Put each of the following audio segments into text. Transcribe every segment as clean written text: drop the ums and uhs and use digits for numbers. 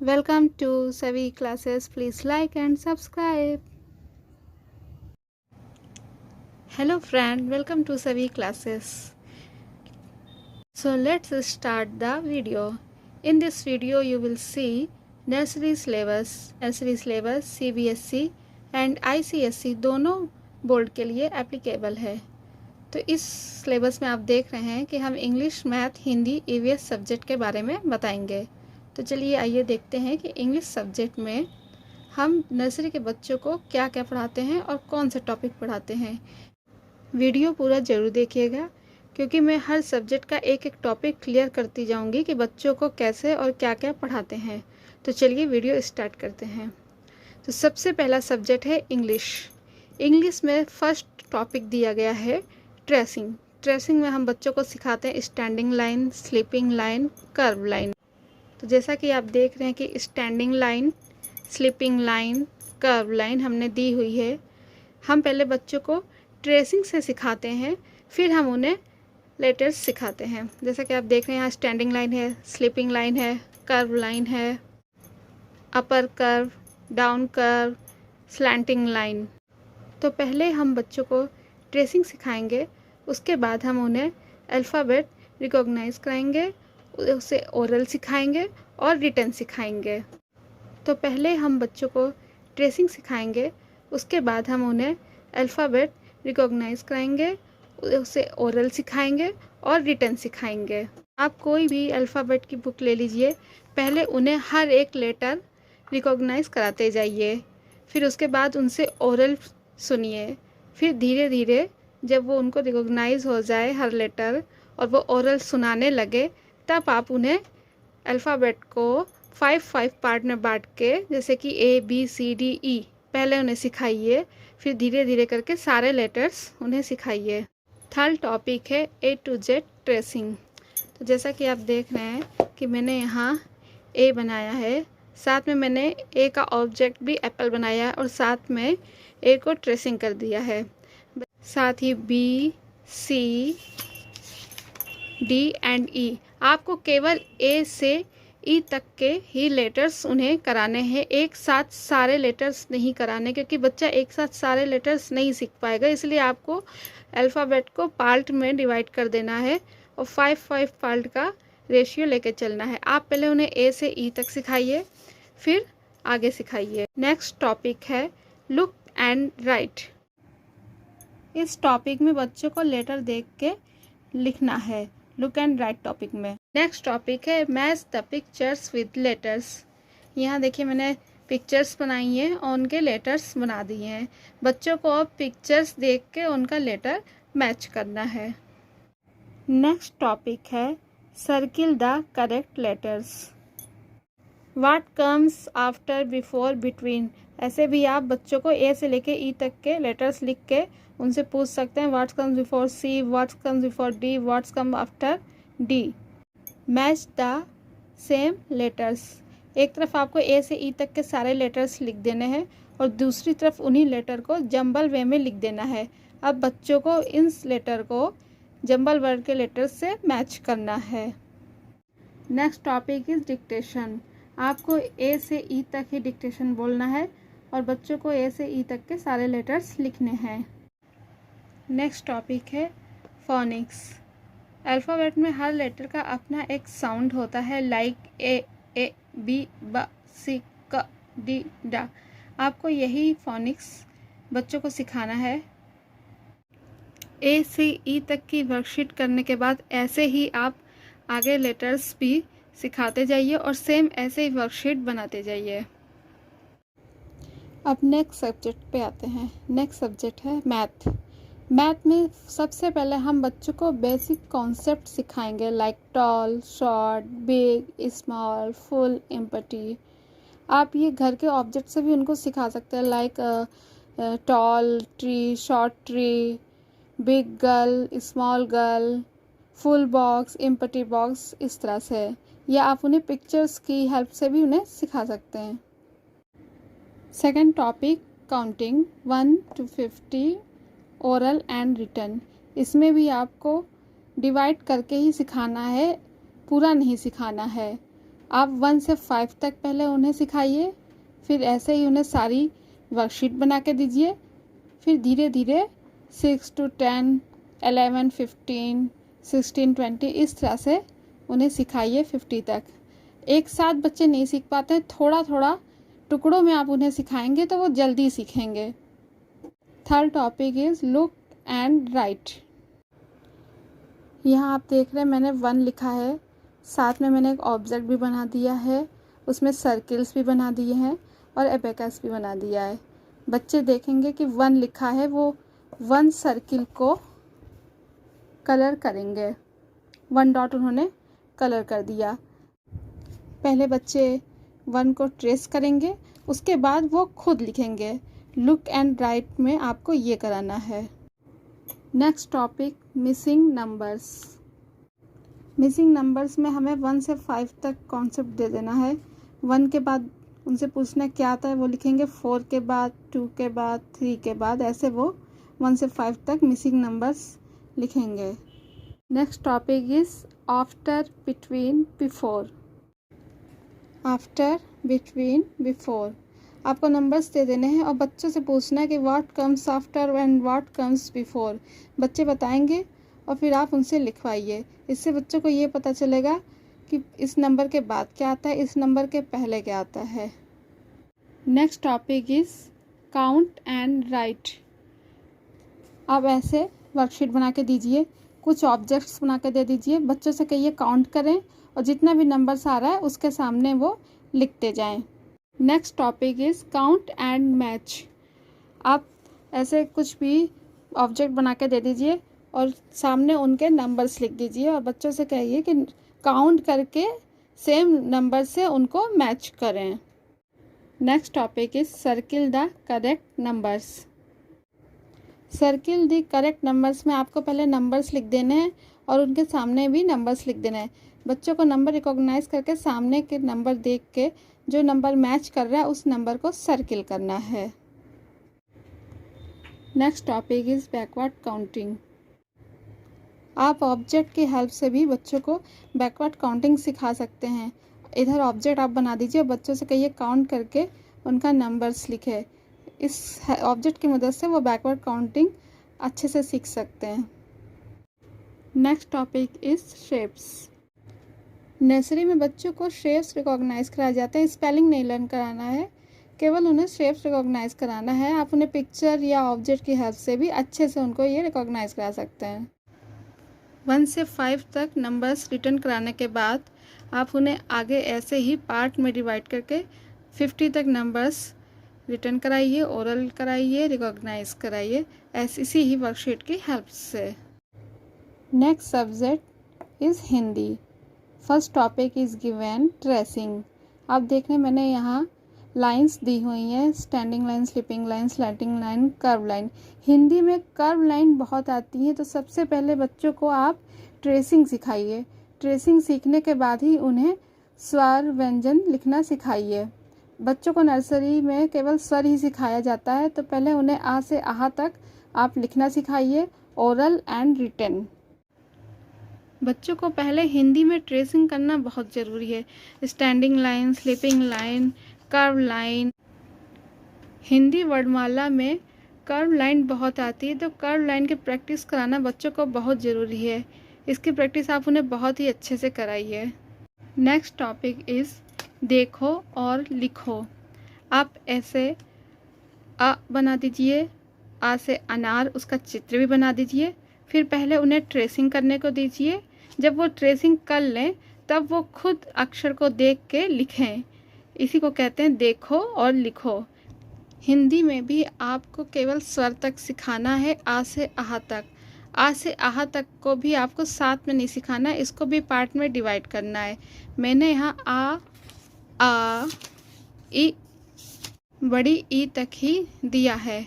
Welcome to Savi classes. Please like and subscribe. Hello friend, welcome to Savi classes. So let's start the video. In this video you will see nursery syllabus CBSE and ICSE दोनों board के लिए applicable है। तो इस syllabus में आप देख रहे हैं कि हम English, math, Hindi, EVS subject के बारे में बताएंगे। तो चलिए आइए देखते हैं कि इंग्लिश सब्जेक्ट में हम नर्सरी के बच्चों को क्या क्या पढ़ाते हैं और कौन से टॉपिक पढ़ाते हैं। वीडियो पूरा ज़रूर देखिएगा क्योंकि मैं हर सब्जेक्ट का एक एक टॉपिक क्लियर करती जाऊंगी कि बच्चों को कैसे और क्या क्या पढ़ाते हैं। तो चलिए वीडियो स्टार्ट करते हैं। तो सबसे पहला सब्जेक्ट है इंग्लिश। इंग्लिश में फर्स्ट टॉपिक दिया गया है ट्रेसिंग। ट्रेसिंग में हम बच्चों को सिखाते हैं standing line, sleeping line, curve line. तो जैसा कि आप देख रहे हैं कि standing line, sleeping line, curve line हमने दी हुई है। हम पहले बच्चों को ट्रेसिंग से सिखाते हैं, फिर हम उन्हें लेटर्स सिखाते हैं। जैसा कि आप देख रहे हैं यहाँ स्टैंडिंग लाइन है, स्लीपिंग लाइन है, कर्व लाइन है, upper curve, down curve, slanting line. तो पहले हम बच्चों को ट्रेसिंग सिखाएंगे, उसके बाद हम उन्हें अल्फ़ाबेट रिकॉग्नाइज कराएंगे, उसे ओरल सिखाएंगे और रिटन सिखाएंगे। तो पहले हम बच्चों को ट्रेसिंग सिखाएंगे, उसके बाद हम उन्हें अल्फ़ाबेट रिकॉग्नाइज कराएंगे, उसे ओरल सिखाएंगे और रिटन सिखाएंगे। आप कोई भी अल्फ़ाबेट की बुक ले लीजिए, पहले उन्हें हर एक लेटर रिकॉग्नाइज कराते जाइए, फिर उसके बाद उनसे ओरल सुनिए, फिर धीरे धीरे जब वो उनको रिकॉग्नाइज हो जाए हर लेटर और वो ओरल सुनाने लगे, तब आप उन्हें अल्फ़ाबेट को 5 पार्ट में बांट के, जैसे कि ABCDE पहले उन्हें सिखाइए, फिर धीरे धीरे करके सारे लेटर्स उन्हें सिखाइए। थर्ड टॉपिक है A to Z ट्रेसिंग। तो जैसा कि आप देख रहे हैं कि मैंने यहाँ A बनाया है, साथ में मैंने A का ऑब्जेक्ट भी एप्पल बनाया है और साथ में A को ट्रेसिंग कर दिया है। साथ ही B, C, D and E। आपको केवल A से E तक के ही लेटर्स उन्हें कराने हैं, एक साथ सारे लेटर्स नहीं कराने, क्योंकि बच्चा एक साथ सारे लेटर्स नहीं सीख पाएगा। इसलिए आपको अल्फ़ाबेट को पार्ट में डिवाइड कर देना है और 5 पार्ट का रेशियो लेके चलना है। आप पहले उन्हें A से E तक सिखाइए, फिर आगे सिखाइए। नेक्स्ट टॉपिक है लुक एंड राइट। इस टॉपिक में बच्चों को लेटर देख के लिखना है, लुक एंड राइट टॉपिक में। नेक्स्ट टॉपिक है match the pictures with letters. यहाँ देखिए मैंने पिक्चर्स बनाई हैं और उनके लेटर्स बना दिए हैं। बच्चों को अब पिक्चर्स देख के उनका लेटर मैच करना है। नेक्स्ट टॉपिक है circle the correct letters. What comes after, before, between. ऐसे भी आप बच्चों को A से लेके E तक के लेटर्स लिख के उनसे पूछ सकते हैं what's comes before C, what's comes before D, what's come after D। Match the same letters. एक तरफ आपको A से E तक के सारे लेटर्स लिख देने हैं और दूसरी तरफ उन्हीं लेटर को जंबल वे में लिख देना है। अब बच्चों को इन लेटर को जंबल वर्ड के लेटर्स से मैच करना है। Next topic is dictation. आपको A से E तक ही डिक्टेशन बोलना है और बच्चों को A से E तक के सारे लेटर्स लिखने हैं। नेक्स्ट टॉपिक है फोनिक्स। अल्फ़ाबेट में हर लेटर का अपना एक साउंड होता है, like A, B, B, C, K, D, D। आपको यही फोनिक्स बच्चों को सिखाना है। A से E तक की वर्कशीट करने के बाद ऐसे ही आप आगे लेटर्स भी सिखाते जाइए और सेम ऐसे ही वर्कशीट बनाते जाइए। अब नेक्स्ट सब्जेक्ट पे आते हैं। नेक्स्ट सब्जेक्ट है मैथ। मैथ में सबसे पहले हम बच्चों को बेसिक कॉन्सेप्ट सिखाएंगे, like tall, short, big, small, full, empty. आप ये घर के ऑब्जेक्ट से भी उनको सिखा सकते हैं, like tall tree, short tree, big girl, small girl, full box, empty box, इस तरह से। या आप उन्हें पिक्चर्स की हेल्प से भी उन्हें सिखा सकते हैं। Second topic counting 1 to 50, oral and written. इसमें भी आपको डिवाइड करके ही सिखाना है, पूरा नहीं सिखाना है। आप 1 से 5 तक पहले उन्हें सिखाइए, फिर ऐसे ही उन्हें सारी वर्कशीट बना के दीजिए। फिर धीरे धीरे 6 to 10, 11, 15, 16, 20 इस तरह से उन्हें सिखाइए 50 तक। एक साथ बच्चे नहीं सीख पाते, थोड़ा थोड़ा टुकड़ों में आप उन्हें सिखाएंगे तो वो जल्दी सीखेंगे। Third topic is look and right. यहाँ आप देख रहे हैं मैंने 1 लिखा है, साथ में मैंने एक ऑब्जेक्ट भी बना दिया है, उसमें सर्किल्स भी बना दिए हैं और एबेकस भी बना दिया है। बच्चे देखेंगे कि 1 लिखा है, वो 1 सर्किल को कलर करेंगे, 1 डॉट उन्होंने कलर कर दिया। पहले बच्चे 1 को ट्रेस करेंगे, उसके बाद वो खुद लिखेंगे। लुक एंड राइट में आपको ये कराना है। Next topic missing numbers. Missing numbers में हमें 1 से 5 तक कॉन्सेप्ट दे देना है। 1 के बाद उनसे पूछना क्या आता है, वो लिखेंगे 4 के बाद, 2 के बाद, 3 के बाद, ऐसे वो 1 से 5 तक मिसिंग नंबर्स लिखेंगे। Next topic is after, between, before. After, between, before आपको नंबर्स दे देने हैं और बच्चों से पूछना है कि what comes after and what comes before. बच्चे बताएंगे और फिर आप उनसे लिखवाइए। इससे बच्चों को ये पता चलेगा कि इस नंबर के बाद क्या आता है, इस नंबर के पहले क्या आता है। Next topic is count and right. आप ऐसे वर्कशीट बना के दीजिए, कुछ ऑब्जेक्ट्स बना के दे दीजिए, बच्चों से कहिए काउंट करें और जितना भी नंबर्स आ रहा है उसके सामने वो लिखते जाएं। Next topic is count and match. आप ऐसे कुछ भी ऑब्जेक्ट बना के दे दीजिए और सामने उनके नंबर्स लिख दीजिए और बच्चों से कहिए कि काउंट करके सेम नंबर से उनको मैच करें। Next topic is circle the correct numbers. Circle the correct numbers में आपको पहले नंबर्स लिख देने हैं और उनके सामने भी नंबर्स लिख देना है। बच्चों को नंबर रिकॉग्नाइज करके सामने के नंबर देख के जो नंबर मैच कर रहा है उस नंबर को सर्किल करना है। Next topic is backward counting. आप ऑब्जेक्ट की हेल्प से भी बच्चों को बैकवर्ड काउंटिंग सिखा सकते हैं। इधर ऑब्जेक्ट आप बना दीजिए, बच्चों से कहिए काउंट करके उनका नंबर्स लिखे। इस ऑब्जेक्ट की मदद से वो बैकवर्ड काउंटिंग अच्छे से सीख सकते हैं। Next topic is shapes. Nursery में बच्चों को शेप्स रिकॉग्नाइज कराए जाते हैं, स्पेलिंग नहीं लर्न कराना है, केवल उन्हें शेप्स रिकॉग्नाइज कराना है। आप उन्हें पिक्चर या ऑब्जेक्ट की हेल्प से भी अच्छे से उनको ये रिकॉग्नाइज करा सकते हैं। 1 से 5 तक नंबर्स रिटर्न कराने के बाद आप उन्हें आगे ऐसे ही पार्ट में डिवाइड करके 50 तक नंबर्स रिटर्न कराइए, ओरल कराइए, रिकॉग्नाइज कराइए, इसी ही वर्कशीट की हेल्प से। Next subject is Hindi. First topic is given tracing. आप देख रहे हैं मैंने यहाँ लाइंस दी हुई हैं, standing line, sleeping line, slanting line, curve line. Hindi में कर्व लाइन बहुत आती है, तो सबसे पहले बच्चों को आप ट्रेसिंग सिखाइए। ट्रेसिंग सीखने के बाद ही उन्हें स्वर व्यंजन लिखना सिखाइए। बच्चों को नर्सरी में केवल स्वर ही सिखाया जाता है, तो पहले उन्हें आ से आहा तक आप लिखना सिखाइए, ओरल एंड रिटन। बच्चों को पहले हिंदी में ट्रेसिंग करना बहुत ज़रूरी है। Standing line, sleeping line, curve line. Hindi वर्णमाला में कर्व लाइन बहुत आती है, तो कर्व लाइन की प्रैक्टिस कराना बच्चों को बहुत ज़रूरी है। इसकी प्रैक्टिस आप उन्हें बहुत ही अच्छे से कराइए। नेक्स्ट टॉपिक इज़ देखो और लिखो। आप ऐसे अ बना दीजिए, आ से अनार, उसका चित्र भी बना दीजिए। फिर पहले उन्हें ट्रेसिंग करने को दीजिए। जब वो ट्रेसिंग कर लें तब वो खुद अक्षर को देख के लिखें। इसी को कहते हैं देखो और लिखो। हिंदी में भी आपको केवल स्वर तक सिखाना है, आ से आहा तक। आ से आहा तक को भी आपको साथ में नहीं सिखाना है, इसको भी पार्ट में डिवाइड करना है। मैंने यहाँ आ, ई, बड़ी ई तक ही दिया है।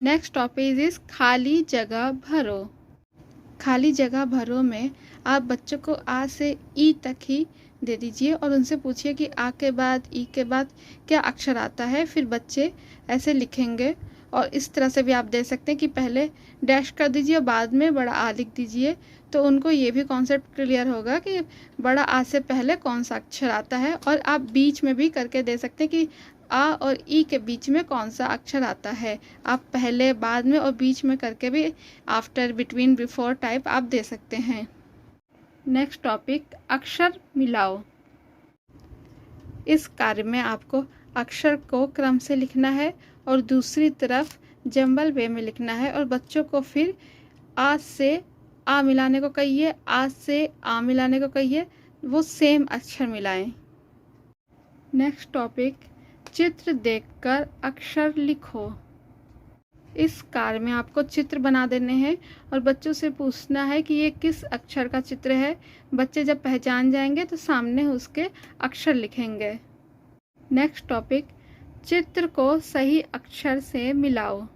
नेक्स्ट टॉपिक इज खाली जगह भरो। खाली जगह भरो में आप बच्चों को आ से ई तक ही दे दीजिए और उनसे पूछिए कि आ के बाद, ई के बाद क्या अक्षर आता है। फिर बच्चे ऐसे लिखेंगे। और इस तरह से भी आप दे सकते हैं कि पहले डैश कर दीजिए और बाद में बड़ा आ लिख दीजिए, तो उनको ये भी कॉन्सेप्ट क्लियर होगा कि बड़ा आ से पहले कौन सा अक्षर आता है। और आप बीच में भी करके दे सकते हैं कि आ और ई के बीच में कौन सा अक्षर आता है। आप पहले, बाद में और बीच में करके भी आफ्टर, बिटवीन, बिफोर टाइप आप दे सकते हैं। नेक्स्ट टॉपिक, अक्षर मिलाओ। इस कार्य में आपको अक्षर को क्रम से लिखना है और दूसरी तरफ जंबल वे में लिखना है, और बच्चों को फिर आ से आ मिलाने को कहिए, आ से आ मिलाने को कहिए, वो सेम अक्षर मिलाएं। नेक्स्ट टॉपिक, चित्र देखकर अक्षर लिखो। इस कार्य में आपको चित्र बना देने हैं और बच्चों से पूछना है कि ये किस अक्षर का चित्र है। बच्चे जब पहचान जाएंगे तो सामने उसके अक्षर लिखेंगे। नेक्स्ट टॉपिक, चित्र को सही अक्षर से मिलाओ।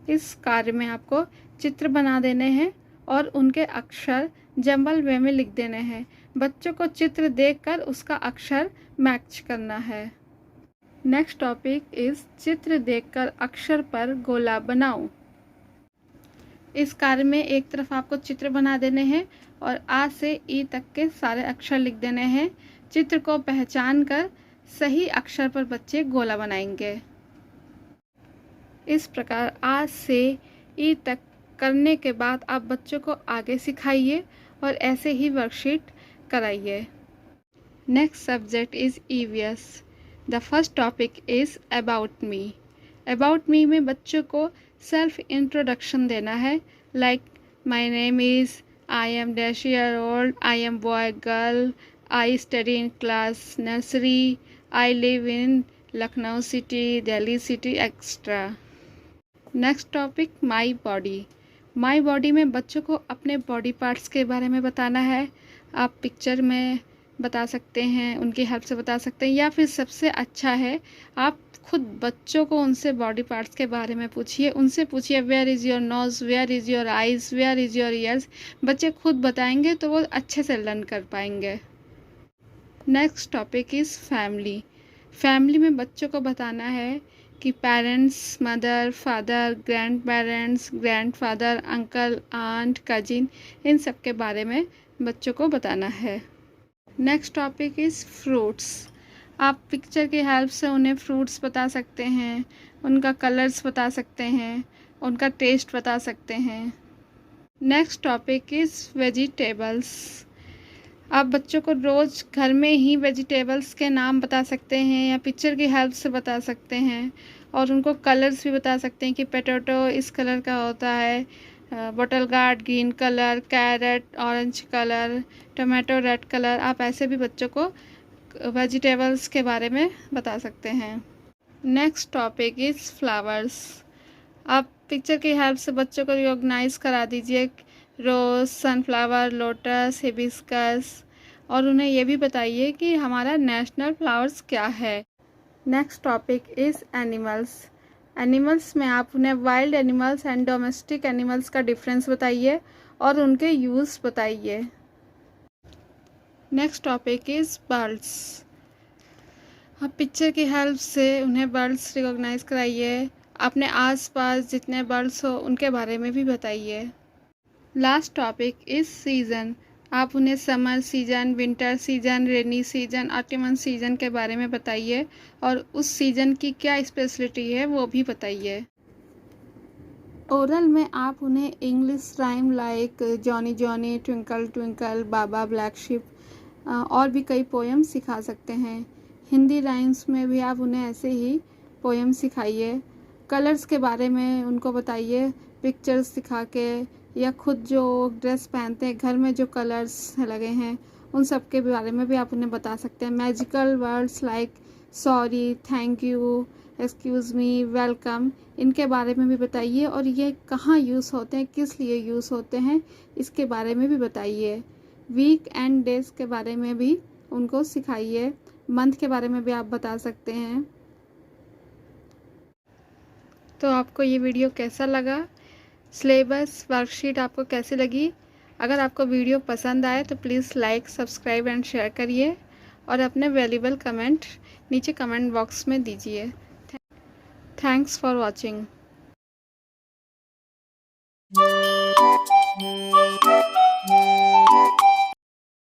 इस कार्य में आपको चित्र बना देने हैं और उनके अक्षर जंबल वे में लिख देने हैं। बच्चों को चित्र देखकर उसका अक्षर मैच करना है। नेक्स्ट टॉपिक इस चित्र देखकर अक्षर पर गोला बनाओ। इस कार्य में एक तरफ आपको चित्र बना देने हैं और आ से ई तक के सारे अक्षर लिख देने हैं। चित्र को पहचान कर सही अक्षर पर बच्चे गोला बनाएंगे। इस प्रकार आ से ई तक करने के बाद आप बच्चों को आगे सिखाइए और ऐसे ही वर्कशीट कराइए। Next subject is EVS. The first topic is about me. About me में बच्चों को सेल्फ इंट्रोडक्शन देना है, like my name is, I am dash year old, I am boy girl, I study in class nursery, I live in Lucknow city, Delhi city, extra. Next topic, my body. My body में बच्चों को अपने body parts के बारे में बताना है। आप पिक्चर में बता सकते हैं, उनकी हेल्प से बता सकते हैं, या फिर सबसे अच्छा है आप खुद बच्चों को उनसे बॉडी पार्ट्स के बारे में पूछिए। उनसे पूछिए where is your nose, where is your eyes, where is your ears. बच्चे खुद बताएंगे तो वो अच्छे से लर्न कर पाएंगे। Next topic is family. Family में बच्चों को बताना है कि parents, mother, father, grand parents, grand father, uncle, aunt, cousin, इन सब के बारे में बच्चों को बताना है। Next topic is fruits. आप पिक्चर की हेल्प से उन्हें फ्रूट्स बता सकते हैं, उनका कलर्स बता सकते हैं, उनका टेस्ट बता सकते हैं। Next topic is vegetables. आप बच्चों को रोज़ घर में ही वेजिटेबल्स के नाम बता सकते हैं या पिक्चर की हेल्प से बता सकते हैं, और उनको कलर्स भी बता सकते हैं कि पोटैटो इस कलर का होता है, bottle gourd green colour, carrot orange colour, tomato red colour. आप ऐसे भी बच्चों को वेजिटेबल्स के बारे में बता सकते हैं। Next topic is flowers. आप पिक्चर की हेल्प से बच्चों को रिकॉग्नाइज करा दीजिए, रोज़, सनफ्लावर, लोटस, हिबिस्कस, और उन्हें ये भी बताइए कि हमारा नेशनल फ्लावर्स क्या है। Next topic is animals. Animals में आप उन्हें wild animals and domestic animals का डिफरेंस बताइए और उनके यूज़ बताइए। Next topic is birds. आप पिक्चर की हेल्प से उन्हें बर्ड्स रिकॉग्नाइज कराइए, अपने आसपास जितने बर्ड्स हो उनके बारे में भी बताइए। Last topic is season. आप उन्हें summer season, winter season, rainy season, ottoman season के बारे में बताइए और उस सीज़न की क्या स्पेशलिटी है वो भी बताइए। ओरल में आप उन्हें English rhyme like Johnny Johnny, twinkle twinkle, baa baa black sheep और भी कई पोएम सिखा सकते हैं। हिंदी राइम्स में भी आप उन्हें ऐसे ही पोएम सिखाइए। कलर्स के बारे में उनको बताइए, पिक्चर्स दिखा के, या खुद जो ड्रेस पहनते हैं, घर में जो कलर्स लगे हैं, उन सब के बारे में भी आप उन्हें बता सकते हैं। Magical words like sorry, thank you, excuse me, welcome, इनके बारे में भी बताइए और ये कहाँ यूज़ होते हैं, किस लिए यूज़ होते हैं, इसके बारे में भी बताइए। वीक एंड डेज के बारे में भी उनको सिखाइए। मंथ के बारे में भी आप बता सकते हैं। तो आपको ये वीडियो कैसा लगा? सिलेबस वर्कशीट आपको कैसी लगी? अगर आपको वीडियो पसंद आए तो please like, subscribe and share करिए और अपने वैल्यूएबल कमेंट नीचे कमेंट बॉक्स में दीजिए। Thanks for watching.